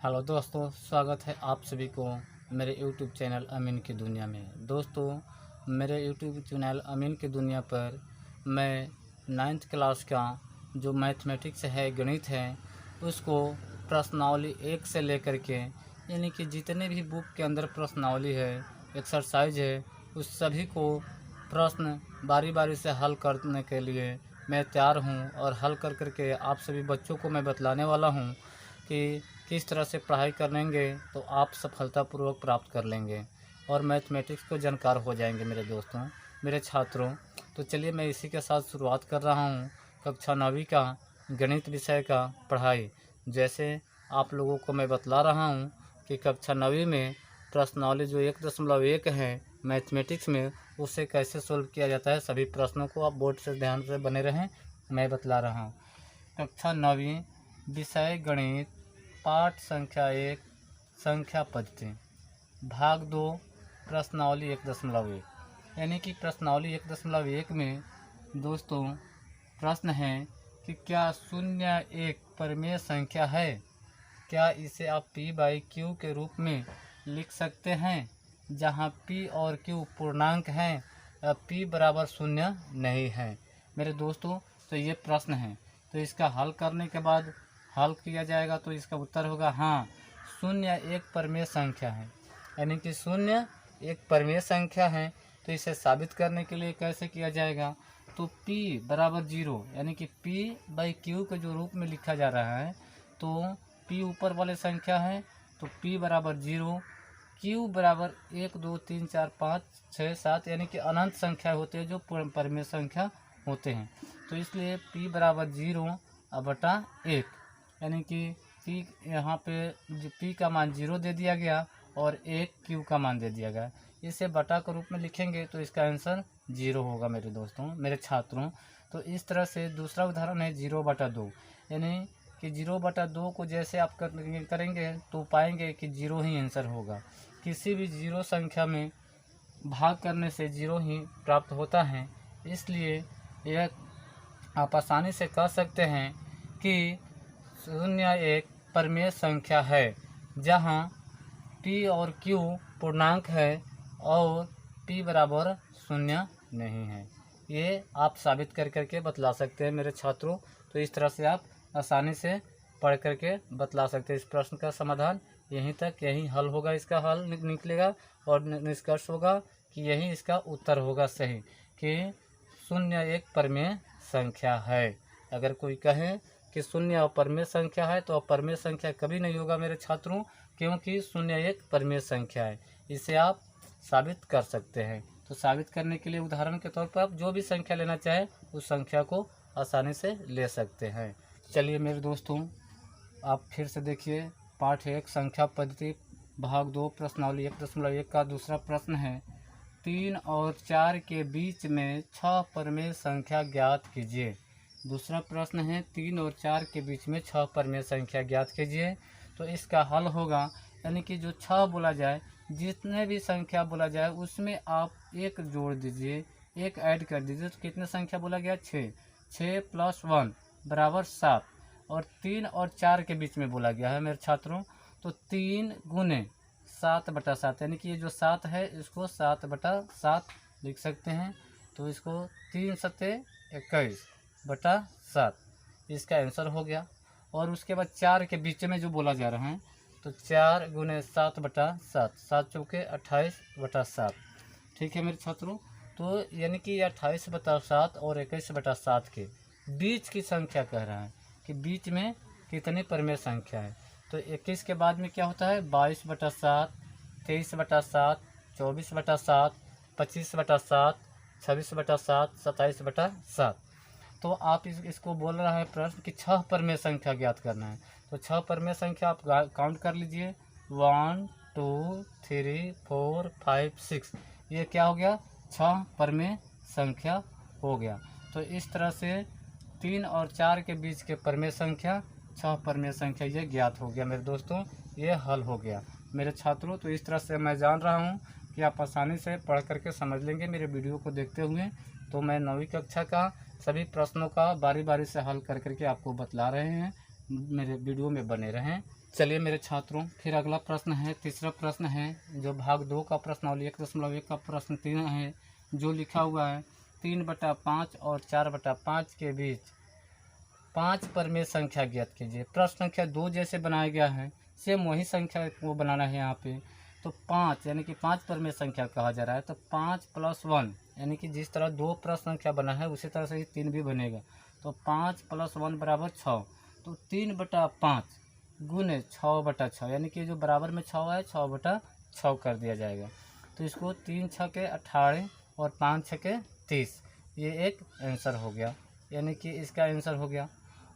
Hello दोस्तों, स्वागत है आप सभी को मेरे यूट्यूब चैनल अमीन की दुनिया में। दोस्तों, मेरे यूट्यूब चैनल अमीन की दुनिया पर मैं 9th क्लास का जो मैथमेटिक्स है, गणित है, उसको प्रश्नावली 1 से लेकर के यानी कि जितने भी बुक के अंदर प्रश्नावली है, एक्सरसाइज है, उस सभी को प्रश्न बारी बारी से हल करने के लिए मैं तैयार हूँ। और हल कर के आप सभी बच्चों को मैं बतलाने वाला हूँ कि किस तरह से पढ़ाई करेंगे तो आप सफलतापूर्वक प्राप्त कर लेंगे और मैथमेटिक्स को जानकार हो जाएंगे मेरे दोस्तों, मेरे छात्रों। तो चलिए मैं इसी के साथ शुरुआत कर रहा हूँ कक्षा 9वीं का गणित विषय का पढ़ाई। जैसे आप लोगों को मैं बतला रहा हूँ कि कक्षा 9वीं में प्रश्नावली जो 1.1 है मैथमेटिक्स में, उसे कैसे सोल्व किया जाता है। सभी प्रश्नों को आप बोर्ड से ध्यान से बने रहें, मैं बतला रहा हूँ। कक्षा 9वीं विषय गणित, पाठ संख्या 1, संख्या पद्धति, भाग 2, प्रश्नावली 1.1। यानी कि प्रश्नावली 1.1 में दोस्तों प्रश्न है कि क्या शून्य एक परिमेय संख्या है? क्या इसे आप p/q के रूप में लिख सकते हैं, जहां p और q पूर्णांक हैं, p बराबर 0 नहीं है। मेरे दोस्तों, तो ये प्रश्न है, तो इसका हल करने के बाद हल किया जाएगा तो इसका उत्तर होगा हाँ, शून्य एक परिमेय संख्या है। यानी कि शून्य एक परिमेय संख्या है। तो इसे साबित करने के लिए कैसे किया जाएगा, तो p बराबर 0 यानी कि p/q के जो रूप में लिखा जा रहा है, तो p ऊपर वाले संख्या है तो p बराबर 0, q बराबर 1 2 3 4 5 6 7 यानी कि अनंत संख्या होते हैं जो परिमेय संख्या होते हैं। तो इसलिए p बराबर 0/1 यानी कि p यहाँ पे p का मान 0 दे दिया गया और 1 q का मान दे दिया गया। इसे बटा के रूप में लिखेंगे तो इसका आंसर 0 होगा मेरे दोस्तों, मेरे छात्रों। तो इस तरह से दूसरा उदाहरण है 0/2, यानी कि 0/2 को जैसे आप करेंगे तो पाएंगे कि 0 ही आंसर होगा। किसी भी 0 संख्या में भाग करने से 0 ही प्राप्त होता है। इसलिए यह आप आसानी से कह सकते हैं कि शून्य एक परिमेय संख्या है जहां p और q पूर्णांक है और p बराबर 0 नहीं है। ये आप साबित कर बतला सकते हैं मेरे छात्रों। तो इस तरह से आप आसानी से पढ़ करके बतला सकते हैं। इस प्रश्न का समाधान यहीं तक, यही हल होगा, इसका हल निकलेगा और निष्कर्ष होगा कि यही इसका उत्तर होगा सही, कि शून्य एक परिमेय संख्या है। अगर कोई कहे कि शून्य अपरिमेय संख्या है तो अपरिमेय संख्या कभी नहीं होगा मेरे छात्रों, क्योंकि शून्य एक परिमेय संख्या है। इसे आप साबित कर सकते हैं। तो साबित करने के लिए उदाहरण के तौर पर आप जो भी संख्या लेना चाहें उस संख्या को आसानी से ले सकते हैं। चलिए मेरे दोस्तों, आप फिर से देखिए पाठ 1 संख्या पद्धति भाग 2 प्रश्नावली 1.1 का दूसरा प्रश्न है 3 और 4 के बीच में 6 परिमेय संख्या ज्ञात कीजिए। दूसरा प्रश्न है 3 और 4 के बीच में 6 परिमेय संख्या ज्ञात कीजिए। तो इसका हल होगा, यानी कि जो 6 बोला जाए, जितने भी संख्या बोला जाए उसमें आप एक जोड़ दीजिए, एक ऐड कर दीजिए। तो कितने संख्या बोला गया, 6, 6 + 1 बराबर 7। और 3 और 4 के बीच में बोला गया है मेरे छात्रों, तो 3 गुने 7/7 यानी कि ये जो 7 है इसको 7/7 लिख सकते हैं। तो इसको 3 × 7 = 21/7 इसका आंसर हो गया। और उसके बाद 4 के बीच में जो बोला जा रहा है, तो 4 गुने 7/7, 7 चौके 28/7। ठीक है मेरे छात्रों, तो यानी कि 28/7 और 21/7 के बीच की संख्या कह रहा है कि बीच में कितनी परिमेय संख्या है। तो 21 के बाद में क्या होता है, 22/7, 23/7, 24/7, 25/7, 26/7, 27/7। तो आप इसको बोल रहा है प्रश्न कि 6 परिमेय संख्या ज्ञात करना है। तो 6 परिमेय संख्या आप काउंट कर लीजिए, 1 2 3 4 5 6। ये क्या हो गया, 6 परिमेय संख्या हो गया। तो इस तरह से 3 और 4 के बीच के परिमेय संख्या 6 परिमेय संख्या ये ज्ञात हो गया मेरे दोस्तों, ये हल हो गया मेरे छात्रों। तो इस तरह से मैं जान रहा हूँ कि आप आसानी से पढ़ करके समझ लेंगे मेरे वीडियो को देखते हुए। तो मैं 9वीं कक्षा का सभी प्रश्नों का बारी बारी से हल कर करके आपको बतला रहे हैं। मेरे वीडियो में बने रहें। चलिए मेरे छात्रों, फिर अगला प्रश्न है, तीसरा प्रश्न है जो भाग 2 का प्रश्नावली 1.1 का प्रश्न 3 है, जो लिखा हुआ है 3/5 और 4/5 के बीच 5 परमेय संख्या ज्ञात कीजिए। प्रश्न संख्या 2 जैसे बनाया गया है सेम वही संख्या को बनाना है यहाँ पे। तो 5 यानी कि 5 परमेय संख्या कहा जा रहा है, तो 5 + 1 यानी कि जिस तरह 2 प्रश्न संख्या बना है उसी तरह से ही 3 भी बनेगा। तो 5 + 1 = 6। तो 3/5 गुने 6/6 यानी कि जो बराबर में 6 है 6/6 कर दिया जाएगा। तो इसको 3 × 6 = 18 और 5 × 6 = 30। ये एक आंसर हो गया, यानी कि इसका आंसर हो गया।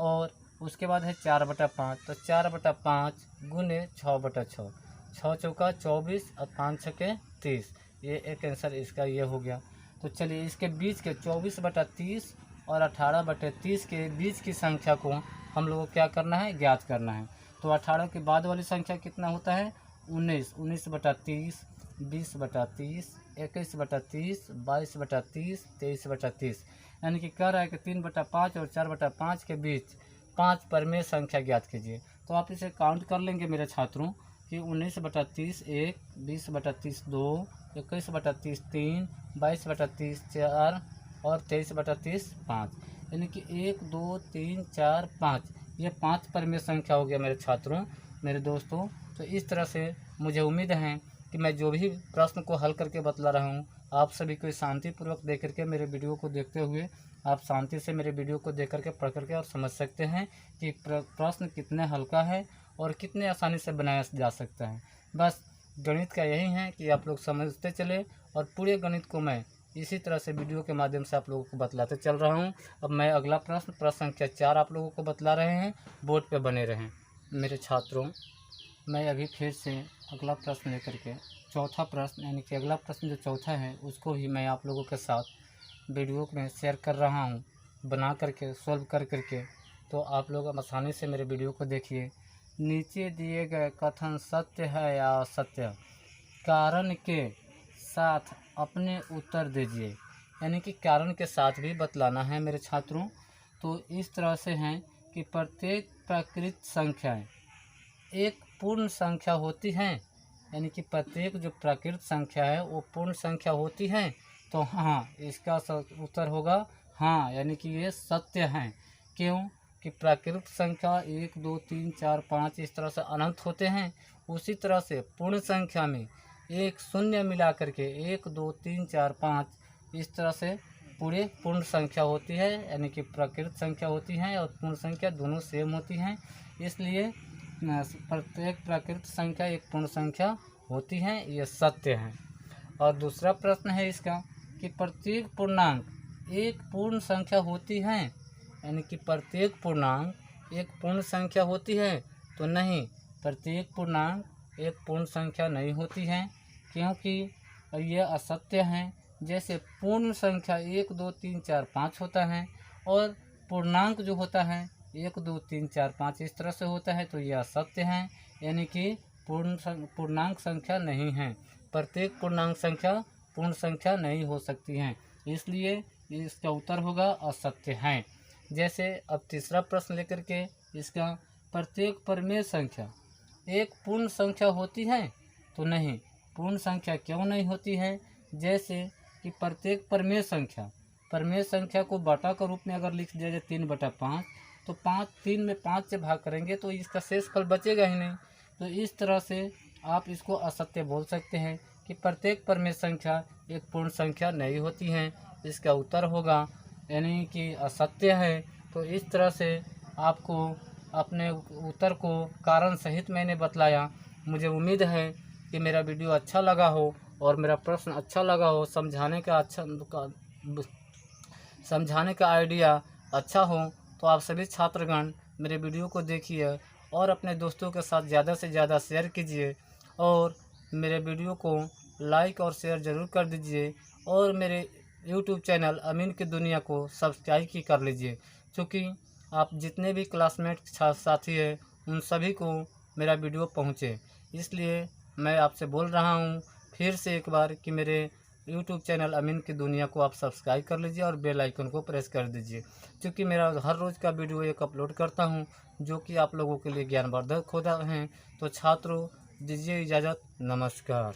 और उसके बाद है 4/5। तो 4/5 गुने 6/6, 6 चौका 24 और 5 छके 30। ये एक आंसर इसका ये हो गया। तो चलिए इसके बीच के 24/30 और 18/30 के बीच की संख्या को हम लोगों को क्या करना है, ज्ञात करना है। तो 18 के बाद वाली संख्या कितना होता है, 19, 19/30, 20/30, 21/30, 22/30, 23/30। यानी कि कह रहा है कि 3/5 और 4/5 के बीच 5 परमेय संख्या ज्ञात कीजिए। तो आप इसे काउंट कर लेंगे मेरे छात्रों कि 19/30 1, 20/30 2, 21/30 3, 22/30 4 और 23/30 5। यानी कि 1 2 3 4 5, ये 5 परमेय संख्या हो गया मेरे छात्रों, मेरे दोस्तों। तो इस तरह से मुझे उम्मीद है कि मैं जो भी प्रश्न को हल करके बतला रहा हूँ, आप सभी को शांतिपूर्वक देख करके मेरे वीडियो को देखते हुए आप शांति से मेरे वीडियो को देख करके पढ़ करके और समझ सकते हैं कि प्रश्न कितने हल्का है और कितने आसानी से बनाया जा सकता है। बस गणित का यही है कि आप लोग समझते चले, और पूरे गणित को मैं इसी तरह से वीडियो के माध्यम से आप लोगों को बतलाते चल रहा हूँ। अब मैं अगला प्रश्न संख्या 4 आप लोगों को बतला रहे हैं, बोर्ड पे बने रहें मेरे छात्रों। मैं अभी फिर से अगला प्रश्न लेकर के चौथा प्रश्न यानी कि अगला प्रश्न जो चौथा है उसको ही मैं आप लोगों के साथ वीडियो में शेयर कर रहा हूँ, बना करके सॉल्व कर करके। तो आप लोग आसानी से मेरे वीडियो को देखिए। नीचे दिए गए कथन सत्य है या असत्य, कारण के साथ अपने उत्तर दीजिए। यानी कि कारण के साथ भी बतलाना है मेरे छात्रों। तो इस तरह से है कि प्रत्येक प्राकृत संख्याएं एक पूर्ण संख्या होती हैं, यानी कि प्रत्येक जो प्राकृत संख्या है वो पूर्ण संख्या होती है। तो हाँ, इसका उत्तर होगा हाँ, यानी कि ये सत्य है। क्यों कि प्राकृत संख्या 1 2 3 4 5 इस तरह से अनंत होते हैं, उसी तरह से पूर्ण संख्या में एक शून्य मिला करके 1 2 3 4 5 इस तरह से पूरे पूर्ण संख्या होती है, यानी कि प्राकृत संख्या होती हैं और पूर्ण संख्या दोनों सेम होती हैं। इसलिए प्रत्येक प्राकृत संख्या एक पूर्ण संख्या होती है, ये सत्य है। और दूसरा प्रश्न है इसका कि प्रत्येक पूर्णांक एक पूर्ण संख्या होती है, यानी कि प्रत्येक पूर्णांक एक पूर्ण संख्या होती है। तो नहीं, प्रत्येक पूर्णांक एक पूर्ण संख्या नहीं होती है, क्योंकि ये असत्य है। जैसे पूर्ण संख्या 1 2 3 4 5 होता है और पूर्णांक जो होता है 1 2 3 4 5 इस तरह से होता है, तो यह असत्य है, यानी कि पूर्णांक संख्या नहीं है। प्रत्येक पूर्णांक संख्या पूर्ण संख्या नहीं हो सकती है, इसलिए इसका उत्तर होगा असत्य है। जैसे अब तीसरा प्रश्न लेकर के इसका प्रत्येक परमेय संख्या एक पूर्ण संख्या होती है। तो नहीं, पूर्ण संख्या क्यों नहीं होती है। जैसे कि प्रत्येक परमेय संख्या को बटा के रूप में अगर लिख दिया जाए 3/5, तो 3 में 5 से भाग करेंगे तो इसका शेषफल बचेगा ही नहीं। तो इस तरह से आप इसको असत्य बोल सकते हैं कि प्रत्येक परमेय संख्या एक पूर्ण संख्या नहीं होती है। इसका उत्तर होगा यानी कि असत्य है। तो इस तरह से आपको अपने उत्तर को कारण सहित मैंने बतलाया। मुझे उम्मीद है कि मेरा वीडियो अच्छा लगा हो और मेरा प्रश्न अच्छा लगा हो, समझाने का आइडिया अच्छा हो। तो आप सभी छात्रगण मेरे वीडियो को देखिए और अपने दोस्तों के साथ ज़्यादा से ज़्यादा शेयर कीजिए, और मेरे वीडियो को लाइक और शेयर ज़रूर कर दीजिए, और मेरे यूट्यूब चैनल अमीन की दुनिया को सब्सक्राइब की कर लीजिए, क्योंकि आप जितने भी क्लासमेट साथी हैं उन सभी को मेरा वीडियो पहुँचे। इसलिए मैं आपसे बोल रहा हूँ फिर से एक बार कि मेरे यूट्यूब चैनल अमीन की दुनिया को आप सब्सक्राइब कर लीजिए और बेल आइकन को प्रेस कर दीजिए, क्योंकि मेरा हर रोज़ का वीडियो एक अपलोड करता हूं जो कि आप लोगों के लिए ज्ञानवर्धक होता है। तो छात्रों, दीजिए इजाज़त, नमस्कार।